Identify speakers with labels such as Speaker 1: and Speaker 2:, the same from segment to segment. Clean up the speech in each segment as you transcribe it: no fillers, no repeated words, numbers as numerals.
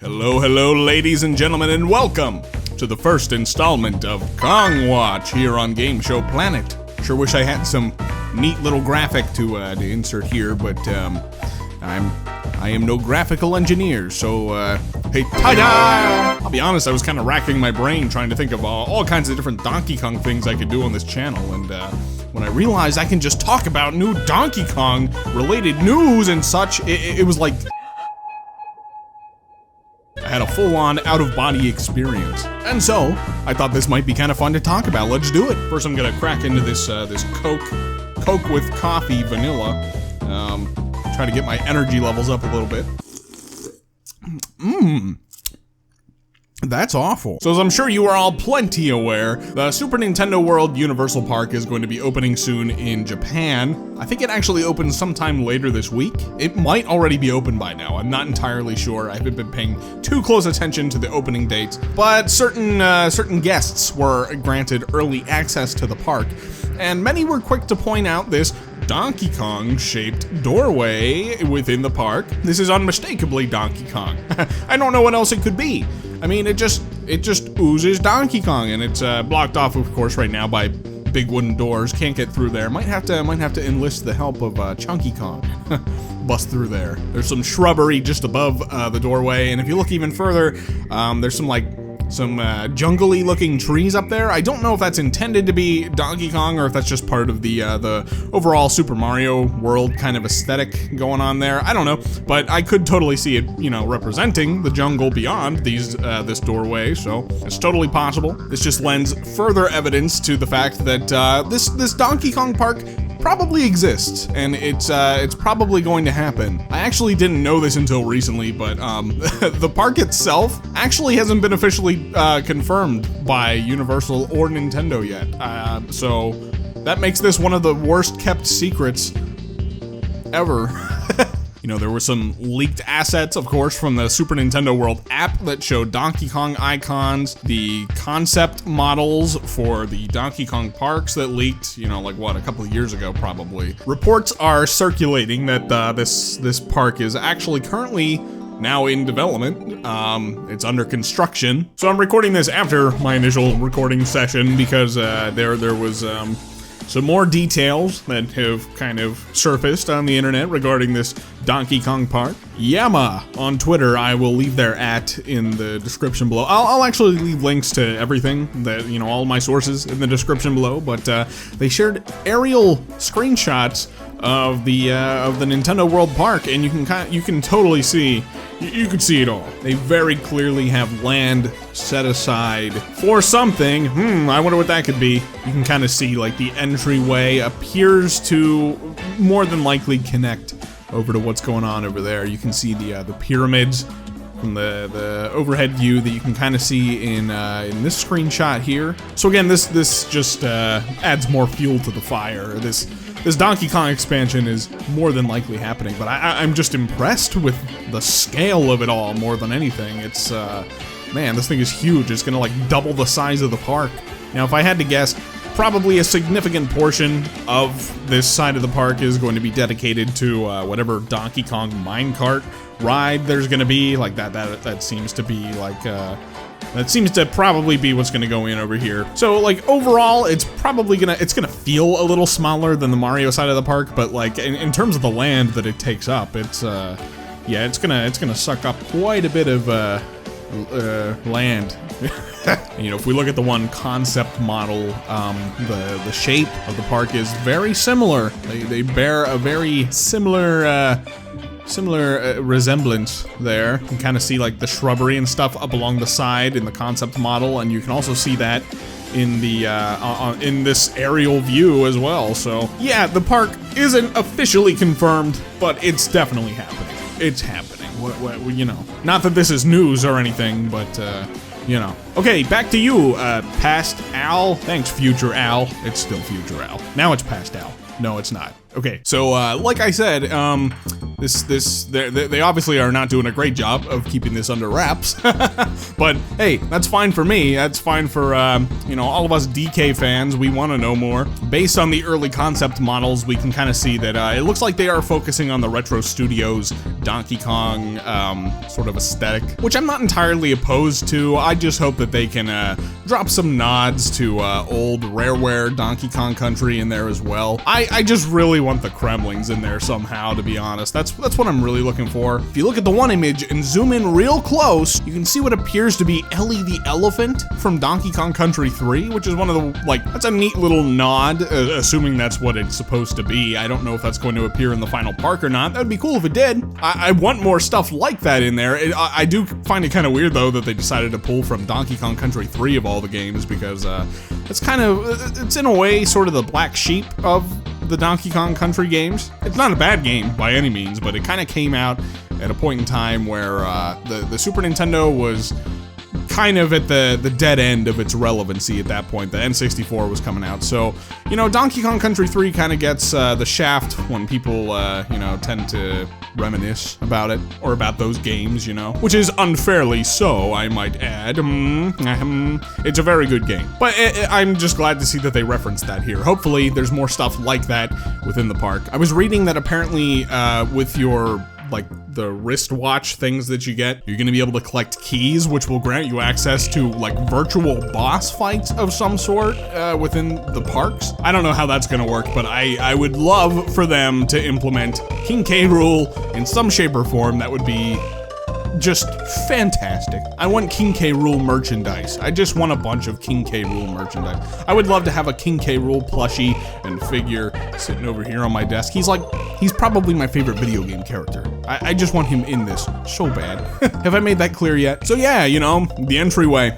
Speaker 1: Hello, ladies and gentlemen, and welcome to the first installment of Kong Watch here on Game Show Planet. Sure wish I had some neat little graphic to insert here, but I am no graphical engineer, so hey, ta-da! I'll be honest, I was kind of racking my brain trying to think of all kinds of different Donkey Kong things I could do on this channel, and when I realized I can just talk about new Donkey Kong related news and such, it was like I had a full-on out-of-body experience. And so, I thought this might be kind of fun to talk about. Let's do it. First, I'm gonna crack into this this Coke with coffee, vanilla. Try to get my energy levels up a little bit. That's awful. So as I'm sure you are all plenty aware, the Super Nintendo World Universal Park is going to be opening soon in Japan. I think it actually opens sometime later this week. It might already be open by now. I'm not entirely sure. I haven't been paying too close attention to the opening dates, but certain guests were granted early access to the park, and many were quick to point out this Donkey Kong-shaped doorway within the park. This is unmistakably Donkey Kong. I don't know what else it could be. I mean, it just oozes Donkey Kong, and it's blocked off, of course, right now by big wooden doors. Can't get through there. Might have to enlist the help of Chunky Kong. Bust through there. There's some shrubbery just above the doorway, and if you look even further, there's some jungly looking trees up there. I don't know if that's intended to be Donkey Kong or if that's just part of the overall Super Mario World kind of aesthetic going on there. I don't know, but I could totally see it, representing the jungle beyond this doorway, so it's totally possible. This just lends further evidence to the fact that this Donkey Kong park probably exists, and it's probably going to happen. I actually didn't know this until recently, but the park itself actually hasn't been officially confirmed by Universal or Nintendo yet. So that makes this one of the worst kept secrets ever. There were some leaked assets, of course, from the Super Nintendo World app that showed Donkey Kong icons, the concept models for the Donkey Kong parks that leaked, a couple of years ago, probably. Reports are circulating that this park is actually currently now in development. It's under construction. So I'm recording this after my initial recording session because there was some more details that have kind of surfaced on the internet regarding this Donkey Kong park. Yama on Twitter, I will leave their @ in the description below. I'll actually leave links to everything that, all my sources in the description below, but they shared aerial screenshots of the Nintendo World Park, and you can totally see, you can see it all. They very clearly have land set aside for something. I wonder what that could be. You can kind of see like the entryway appears to more than likely connect over to what's going on over there. You can see the pyramids from the overhead view that you can kind of see in this screenshot here. So again, this just adds more fuel to the fire. This Donkey Kong expansion is more than likely happening, but I'm just impressed with the scale of it all more than anything. It's, man, this thing is huge. It's gonna double the size of the park. Now, if I had to guess, probably a significant portion of this side of the park is going to be dedicated to whatever Donkey Kong minecart ride there's gonna be. That seems to be that seems to probably be what's gonna go in over here. So overall, it's probably gonna feel a little smaller than the Mario side of the park, but in terms of the land that it takes up, it's it's gonna suck up quite a bit of land. If we look at the one concept model, the shape of the park is very similar. They bear a very similar resemblance there. You can kind of see the shrubbery and stuff up along the side in the concept model, and you can also see that in the in this aerial view as well. So yeah, the park isn't officially confirmed, but it's definitely happening. It's happening. Not that this is news or anything, but Okay, back to you, past Al. Thanks, future Al. It's still future Al. Now it's past Al. No, it's not. Okay, so like I said, They obviously are not doing a great job of keeping this under wraps. But hey, that's fine for me. That's fine for, all of us DK fans. We want to know more. Based on the early concept models, we can kind of see that it looks like they are focusing on the Retro Studios Donkey Kong sort of aesthetic, which I'm not entirely opposed to. I just hope that they can drop some nods to old Rareware Donkey Kong Country in there as well. I just really want the Kremlings in there somehow, to be honest. That's what I'm really looking for. If you look at the one image and zoom in real close, you can see what appears to be Ellie the Elephant from Donkey Kong Country 3, which is one of the, that's a neat little nod, assuming that's what it's supposed to be. I don't know if that's going to appear in the final park or not. That would be cool if it did. I want more stuff like that in there. I do find it kind of weird, though, that they decided to pull from Donkey Kong Country 3 of all the games, because it's in a way sort of the black sheep of the Donkey Kong Country games. It's not a bad game by any means, but it kind of came out at a point in time where the Super Nintendo was kind of at the dead end of its relevancy at that point. The N64 was coming out, so Donkey Kong Country 3 kind of gets the shaft when people tend to reminisce about it or about those games, which is unfairly so, I might add. It's a very good game, but I'm just glad to see that they referenced that here. Hopefully there's more stuff like that within the park. I was reading that apparently with your the wristwatch things that you get, you're gonna be able to collect keys, which will grant you access to virtual boss fights of some sort within the parks. I don't know how that's gonna work, but I would love for them to implement King K. Rool in some shape or form. That would be just fantastic. I want King K. Rool merchandise. I just want a bunch of King K. Rool merchandise. I would love to have a King K. Rool plushie and figure sitting over here on my desk. He's probably my favorite video game character. I just want him in this so bad. Have I made that clear yet? So yeah, the entryway.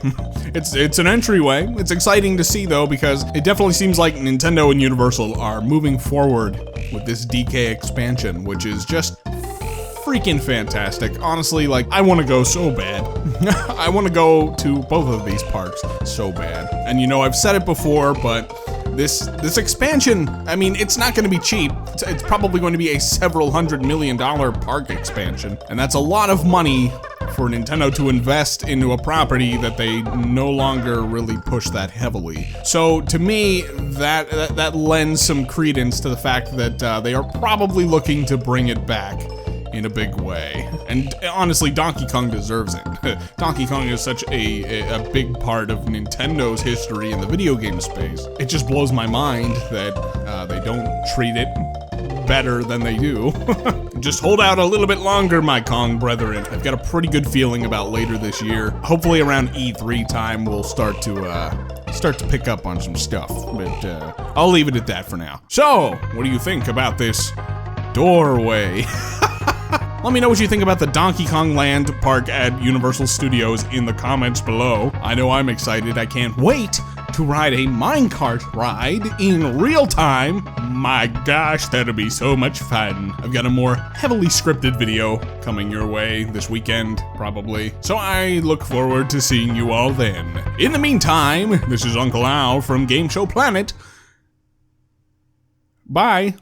Speaker 1: It's an entryway. It's exciting to see, though, because it definitely seems like Nintendo and Universal are moving forward with this DK expansion, which is just freaking fantastic. Honestly, I want to go so bad. I want to go to both of these parks so bad. And I've said it before, but this expansion, it's not going to be cheap. It's probably going to be a several $100 million park expansion, and that's a lot of money for Nintendo to invest into a property that they no longer really push that heavily. So to me, that lends some credence to the fact that they are probably looking to bring it back in a big way. And honestly, Donkey Kong deserves it. Donkey Kong is such a big part of Nintendo's history in the video game space. It just blows my mind that they don't treat it better than they do. Just hold out a little bit longer, my Kong brethren. I've got a pretty good feeling about later this year. Hopefully around E3 time, we'll start to pick up on some stuff, but I'll leave it at that for now. So, what do you think about this doorway? Let me know what you think about the Donkey Kong Land Park at Universal Studios in the comments below. I know I'm excited. I can't wait to ride a minecart ride in real time. My gosh, that'll be so much fun. I've got a more heavily scripted video coming your way this weekend, probably. So I look forward to seeing you all then. In the meantime, this is Uncle Al from Game Show Planet. Bye.